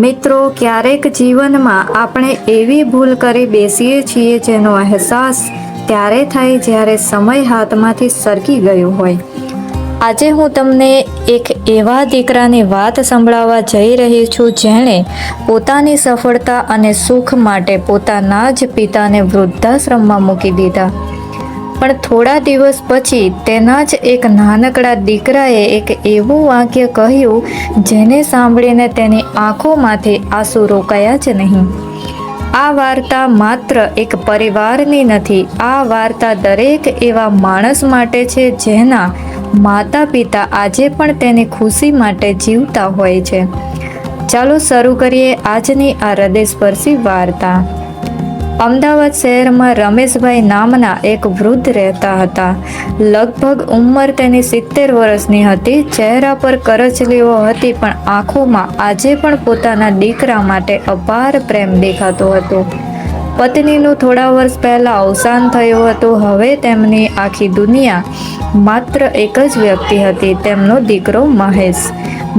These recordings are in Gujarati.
મિત્રો, ક્યારેક જીવનમાં આપણે એવી ભૂલ કરી બેસીએ છીએ જેનો અહેસાસ ત્યારે થાય જ્યારે સમય હાથમાંથી સરકી ગયું હોય. આજે હું તમને એક એવા દીકરાની વાત સંભળાવવા જઈ રહી છું જેણે પોતાની સફળતા અને સુખ માટે પોતાના જ પિતાને વૃદ્ધાશ્રમમાં મૂકી દીધા. પણ થોડા દિવસ પછી તેના જ એક નાનકડા દીકરાએ એક એવું વાક્ય કહ્યું જેને સાંભળીને તેની આંખોમાંથી આંસુ રોકાયા જ નહીં. આ વાર્તા માત્ર એક પરિવારની નથી. આ વાર્તા દરેક એવા માણસ માટે છે જેના માતા પિતા આજે પણ તેની ખુશી માટે જીવતા હોય છે. ચાલો શરૂ કરીએ આજની આ હૃદયસ્પર્શી વાર્તા. અમદાવાદ શહેરમાં રમેશભાઈ નામના એક વૃદ્ધ રહેતા હતા. લગભગ ઉંમર તેની 70 વર્ષની હતી. ચહેરા પર કરચલીઓ હતી, પણ આંખોમાં આજે પણ પોતાના દીકરા માટે અપાર પ્રેમ દેખાતો હતો. પત્નીનું થોડા વર્ષ પહેલા અવસાન થયું હતું. હવે તેમની આખી દુનિયા માત્ર એક જ વ્યક્તિ હતી, તેમનો દીકરો મહેશ.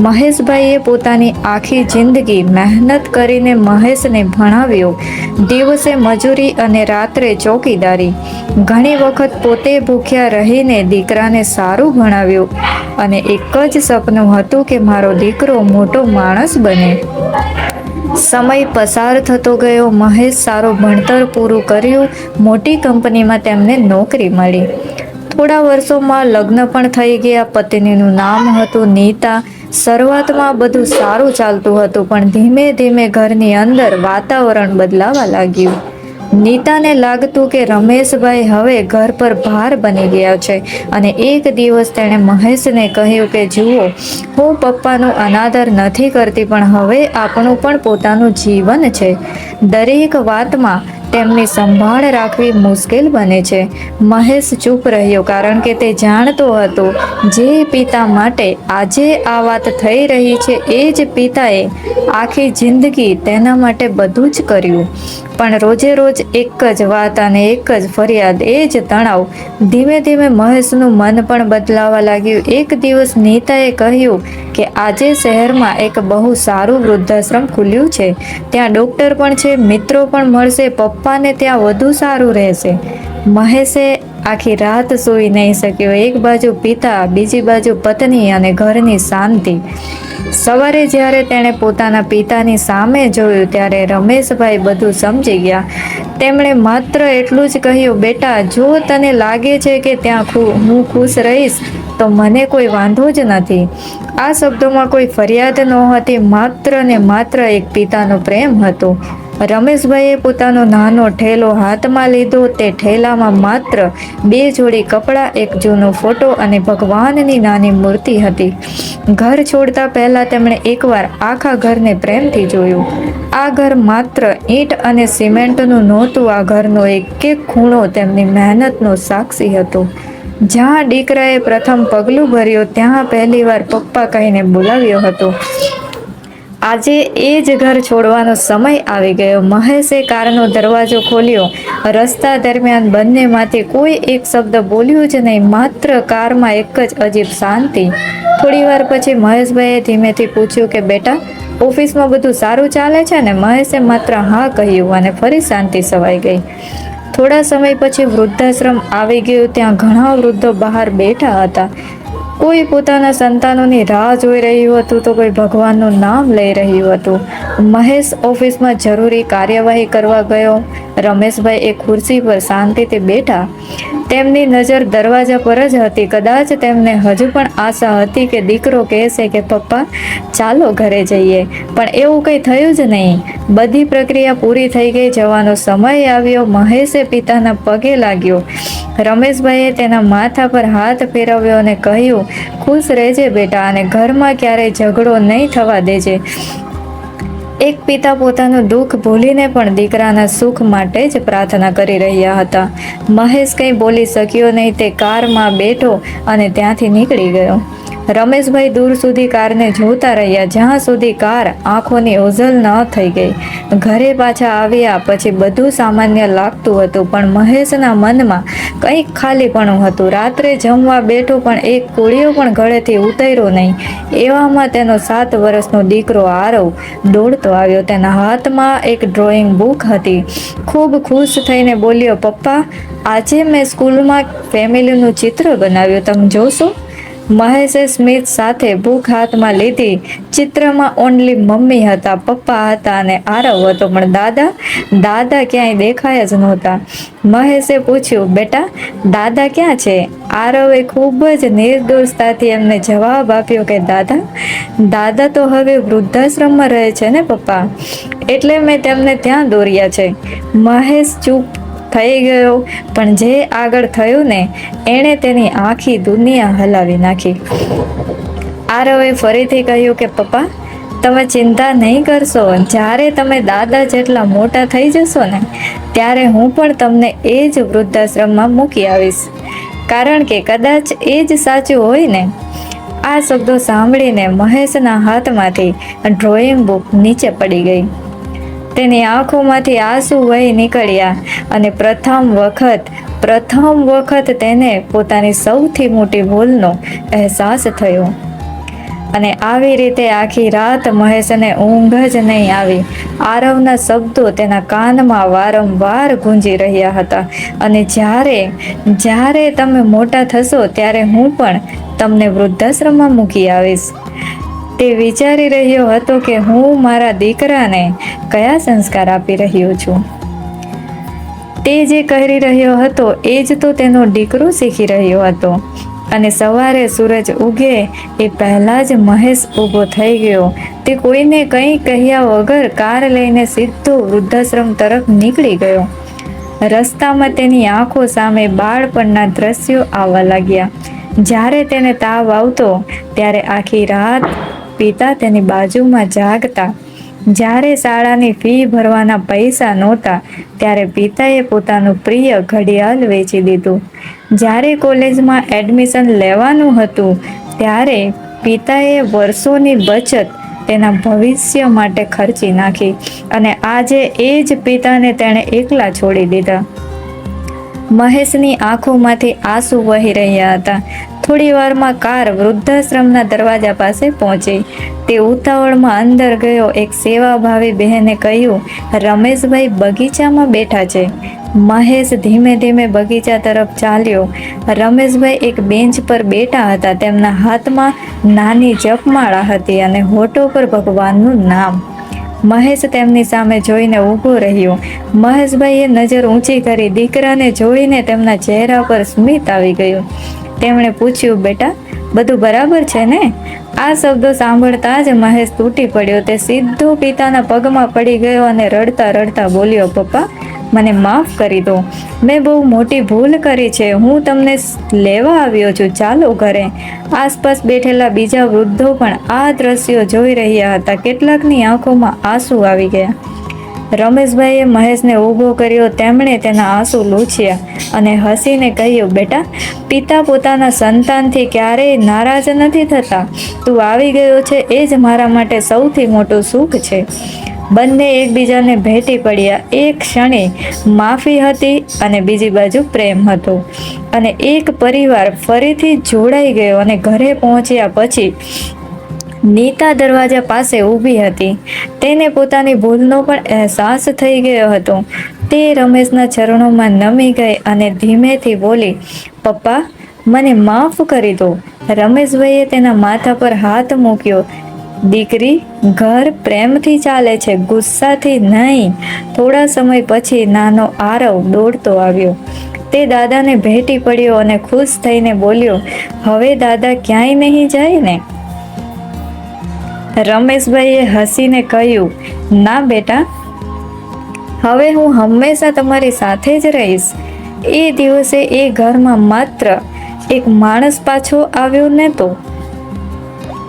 મહેશભાઈએ પોતાની આખી જિંદગી મહેનત કરીને મહેશને ભણાવ્યો. દિવસે મજૂરી અને રાત્રે ચોકીદારી. ઘણી વખત પોતે ભૂખ્યા રહીને દીકરાને સારું ભણાવ્યું અને એક જ સપનું હતું કે મારો દીકરો મોટો માણસ બને. સમય પસાર થતો ગયો. મહેશ સારું ભણતર પૂરું કર્યું. મોટી કંપનીમાં તેમને નોકરી મળી. થોડા વર્ષોમાં લગ્ન પણ થઈ ગયા. પત્નીનું નામ હતું નીતા. શરૂઆતમાં બધું સારું ચાલતું હતું, પણ ધીમે ધીમે ઘરની અંદર વાતાવરણ બદલાવા લાગ્યું. નીતાને લાગતું કે રમેશભાઈ હવે ઘર પર ભાર બની ગયા છે અને એક દિવસ તેણે મહેશને કહ્યું કે જુઓ, હું પપ્પાનો અનાદર નથી કરતી, પણ હવે આપણું પણ પોતાનું જીવન છે. દરેક વાતમાં તેમની સંભાળ રાખવી મુશ્કેલ બને છે. મહેશ ચૂપ રહ્યો, કારણ કે તે જાણતો હતો જે પિતા માટે આજે આ વાત થઈ રહી છે એ જ પિતાએ આખી જિંદગી તેના માટે બધું જ કર્યું. પણ રોજે રોજ એક જ વાત અને એક જ ફરિયાદ, એ જ તણાવ. ધીમે ધીમે મહેશનું મન પણ બદલાવા લાગ્યું. એક દિવસ નીતાએ કહ્યું કે આજે શહેરમાં એક બહુ સારું વૃદ્ધાશ્રમ ખુલ્યું છે. ત્યાં ડૉક્ટર પણ છે, મિત્રો પણ મળશે, પપ્પાને ત્યાં વધુ સારું રહેશે. મહેશે આખી રાત સૂઈ નહીં શક્યો. એક બાજુ પિતા, બીજી બાજુ પત્ની અને ઘરની શાંતિ. સવારે જ્યારે તેણે પોતાના પિતાની સામે જોયું ત્યારે રમેશભાઈ બધું સમજી ગયા. તેમણે માત્ર એટલું જ કહ્યું, બેટા, જો તને લાગે છે કે ત્યાં હું ખુશ રહીશ તો મને કોઈ વાંધો જ નથી. આ શબ્દોમાં કોઈ ફરિયાદ નહોતી, માત્ર ને માત્ર એક પિતાનો પ્રેમ હતો. રમેશભાઈએ પોતાનો નાનો ઠેલો હાથમાં લીધો. તે ઠેલામાં માત્ર 2 જોડી કપડાં, એક જૂનો ફોટો અને ભગવાનની નાની મૂર્તિ હતી. ઘર છોડતા પહેલા તેમણે એકવાર આખા ઘરને પ્રેમથી જોયું. આ ઘર માત્ર ઈંટ અને સિમેન્ટનું નહોતું. આ ઘરનો એક એક ખૂણો તેમની મહેનતનો સાક્ષી હતો. જ્યાં દીકરાએ પ્રથમ પગલું ભર્યું ત્યાં પહેલીવાર પપ્પા કહીને બોલાવ્યો હતો. આજે એ જ ઘર છોડવાનો સમય આવી ગયો. મહેશે કારનો દરવાજો ખોલ્યો. રસ્તા દરમિયાન બંનેમાંથી કોઈ એક શબ્દ બોલ્યું જ નહીં, માત્ર કારમાં એક જ અજીબ શાંતિ. થોડીવાર પછી મહેશભાઈએ ધીમેથી પૂછ્યું કે બેટા, ઓફિસમાં બધું સારું ચાલે છે ને? મહેશે માત્ર હા કહ્યું અને ફરી શાંતિ છવાઈ ગઈ. થોડા સમય પછી વૃદ્ધાશ્રમ આવી ગયું. ત્યાં ઘણા વૃદ્ધો બહાર બેઠા હતા. કોઈ પોતાના સંતાનોની રાહ જોઈ રહ્યું હતું તો કોઈ ભગવાનનું નામ લઈ રહ્યું હતું. મહેશ ઓફિસમાં જરૂરી કાર્યવાહી કરવા ગયો. રમેશભાઈ એક ખુરશી પર શાંતિથી બેઠા. તેમની નજર દરવાજા પર જ હતી. કદાચ તેમને હજુ પણ આશા હતી કે દીકરો કહેશે કે પપ્પા ચાલો ઘરે જઈએ, પણ એવું કંઈ થયું જ નહીં. બધી પ્રક્રિયા પૂરી થઈ ગઈ. જવાનો સમય આવ્યો. મહેશે પિતાના પગે લાગ્યો. રમેશભાઈએ તેના માથા પર હાથ ફેરવ્યો અને કહ્યું, ખુશ રહેજે બેટા, અને ઘરમાં ક્યારેય ઝઘડો નહીં થવા દેજે. એક પિતા પોતાનું દુઃખ ભૂલીને પણ દીકરાના સુખ માટે જ પ્રાર્થના કરી રહ્યા હતા. મહેશ કંઈ બોલી શક્યો નહીં. તે કારમાં બેઠો અને ત્યાંથી નીકળી ગયો. રમેશભાઈ દૂર સુધી કારને જોતા રહ્યા, જ્યાં સુધી કાર આંખોની ઓઝલ ન થઈ ગઈ. ઘરે પાછા આવ્યા પછી બધું સામાન્ય લાગતું હતું, પણ મહેશના મનમાં કંઈક ખાલીપણું હતું. રાત્રે જમવા બેઠો પણ એક કોળિયો પણ ગળેથી ઉતર્યો નહીં. એવામાં તેનો 7 વર્ષનો દીકરો આરવ દોડતો આવ્યો. તેના હાથમાં એક ડ્રોઈંગ બુક હતી. ખૂબ ખુશ થઈને બોલ્યો, પપ્પા, આજે મેં સ્કૂલમાં ફેમિલીનું ચિત્ર બનાવ્યું, તમે જોશો? મહેશે સ્મિત સાથે બુક હાથમાં લીધી. ચિત્રમાં ઓનલી મમ્મી હતા, પપ્પા હતા અને આરવ હતો, પણ દાદા ક્યાંય દેખાયા જ નહોતા. મહેશે પૂછ્યું, બેટા, દાદા ક્યાં છે? આરવે ખૂબ જ નિર્દોષતાથી એમને જવાબ આપ્યો કે દાદા તો હવે વૃદ્ધાશ્રમમાં રહે છે ને પપ્પા, એટલે મેં તેમને ત્યાં દોર્યા છે. મહેશ ચૂપ થઈ ગયો, પણ જે આગળ થયું ને એણે તેની આખી દુનિયા હલાવી નાખી. આરવે ફરીથી કહ્યું કે પપ્પા, તમે ચિંતા નહીં કરશો. જ્યારે તમે દાદા જેટલા મોટા થઈ જશો ને ત્યારે હું પણ તમને એ જ વૃદ્ધાશ્રમમાં મૂકી આવીશ, કારણ કે કદાચ એ જ સાચું હોય ને. આ શબ્દો સાંભળીને મહેશના હાથમાંથી ડ્રોઈંગ બુક નીચે પડી ગઈ. તેની આંખોમાંથી આંસુ વહી નીકળ્યા અને પ્રથમ વખત તેને પોતાની સૌથી મોટી ભૂલનો અહેસાસ થયો. અને આવી રીતે આખી રાત મહેશને ઊંઘ જ નહીં આવી. આરવના શબ્દો તેના કાનમાં વારંવાર ગુંજી રહ્યા હતા. અને જ્યારે તમે મોટા થશો ત્યારે હું પણ તમને વૃદ્ધાશ્રમમાં મૂકી આવીશ. તે વિચારી રહ્યો હતો કે હું મારા દીકરાને કયા સંસ્કાર આપી રહ્યો છું. તે જે કરી રહ્યો હતો એ જ તો તેનો દીકરો શીખી રહ્યો હતો. અને સવારે સૂરજ ઉગે એ પહેલાં જ મહેશ ઊભો થઈ ગયો. તે કોઈને કંઈ કહ્યા વગર કાર લઈને સીધો વૃદ્ધાશ્રમ તરફ નીકળી ગયો. રસ્તામાં તેની આંખો સામે બાળપણના દ્રશ્યો આવવા લાગ્યા. જ્યારે તેને તાવ આવતો ત્યારે આખી રાત પિતા તેની બાજુમાં જાગતા. જ્યારે શાળાની ફી ભરવાના પૈસા નહોતા ત્યારે પિતાએ પોતાનું પ્રિય ઘડિયાળ વેચી દીધું. જ્યારે કોલેજમાં એડમિશન લેવાનું હતું ત્યારે પિતાએ વર્ષોની બચત તેના ભવિષ્ય માટે ખર્ચી નાખી. અને આજે એ જ પિતાને તેણે એકલા છોડી દીધા. મહેશની આંખોમાંથી આંસુ વહી રહ્યા હતા. થોડી વારમાં કાર વૃદ્ધાશ્રમના દરવાજા પાસે પહોંચી. તે ઉતાવળમાં અંદર ગયો. એક સેવાભાવી બહેને કહ્યું, રમેશભાઈ બગીચામાં બેઠા છે. મહેશ ધીમે ધીમે બગીચા તરફ ચાલ્યો. રમેશભાઈ એક બેન્ચ પર બેઠા હતા. તેમના હાથમાં નાની જપમાળા હતી અને હોઠો પર ભગવાનનું નામ. મહેશ તેમની સામે જોઈને ઊભો રહ્યો. મહેશભાઈએ નજર ઊંચી કરી. દીકરાને જોઈને તેમના ચહેરા પર સ્મિત આવી ગયું. તેમણે પૂછ્યું, બેટા, બધું બરાબર છે ને? આ શબ્દો સાંભળતા જ મહેશ તૂટી પડ્યો. તે સીધો પિતાના પગમાં પડી ગયો અને રડતા રડતા બોલ્યો, પપ્પા, મને માફ કરી દો. મેં બહુ મોટી ભૂલ કરી છે. હું તમને લેવા આવ્યો છું, ચાલો ઘરે. આસપાસ બેઠેલા બીજા વૃદ્ધો પણ આ દ્રશ્યો જોઈ રહ્યા હતા. કેટલાકની આંખોમાં આંસુ આવી ગયા. રમેશભાઈએ મહેશને ઊભો કર્યો. તેમણે તેના આંસુ લૂછ્યા અને હસીને કહ્યું, બેટા, પિતા પોતાના સંતાનથી ક્યારેય નારાજ નથી થતા. તું આવી ગયો છે એ જ મારા માટે સૌથી મોટું સુખ છે. બંને એકબીજાને ભેટી પડ્યા. એક ક્ષણે માફી હતી અને બીજી બાજુ પ્રેમ હતો. અને એક પરિવાર ફરીથી જોડાઈ ગયો. અને ઘરે પહોંચ્યા પછી નીતા દરવાજા પાસે ઊભી હતી. તેને પોતાની ભૂલનો પણ અહેસાસ થઈ ગયો હતો. તે રમેશના ચરણોમાં નમી ગઈ અને ધીમેથી બોલી, પપ્પા, મને માફ કરી દો. રમેશભાઈએ તેના માથા પર હાથ મૂક્યો. દીકરી, ઘર પ્રેમથી ચાલે છે, ગુસ્સાથી નહીં. થોડા સમય પછી નાનો આરવ દોડતો આવ્યો. તે દાદાને ભેટી પડ્યો અને ખુશ થઈને બોલ્યો, હવે દાદા ક્યાંય નહીં જાય ને? રમેશભાઈએ હસીને કહ્યું, ના બેટા, હવે હું હંમેશા તમારી સાથે જ રહીશ. એ દિવસે એ ઘરમાં માત્ર એક માણસ પાછો આવ્યો ને તો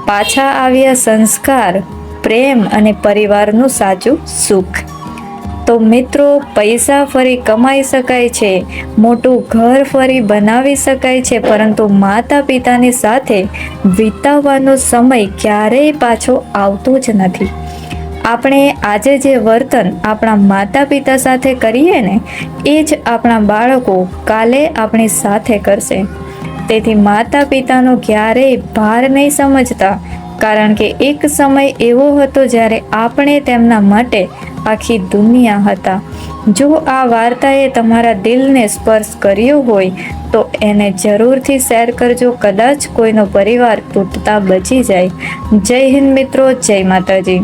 પાછા આવ્યા સંસ્કાર, પ્રેમ અને પરિવારનું સાચું સુખ. તો મિત્રો, પૈસા ફરી કમાઈ શકાય છે, મોટું ઘર ફરી બનાવી શકાય છે, પરંતુ માતા પિતાની સાથે વિતાવવાનો સમય ક્યારેય પાછો આવતો જ નથી. આપણે આજે જે વર્તન આપણા માતા પિતા સાથે કરીએ ને, એ જ આપણા બાળકો કાલે આપણી સાથે કરશે. તેથી માતા પિતાનો ક્યારેય ભાર નહીં સમજતા, કારણ કે એક સમય એવો હતો જ્યારે આપણે તેમના માટે આખી દુનિયા હતા. જો આ વાર્તાએ તમારા દિલને સ્પર્શ કર્યો હોય તો એને જરૂરથી શેર કરજો. કદાચ કોઈનો પરિવાર તૂટતા બચી જાય. જય હિન્દ મિત્રો, જય માતાજી.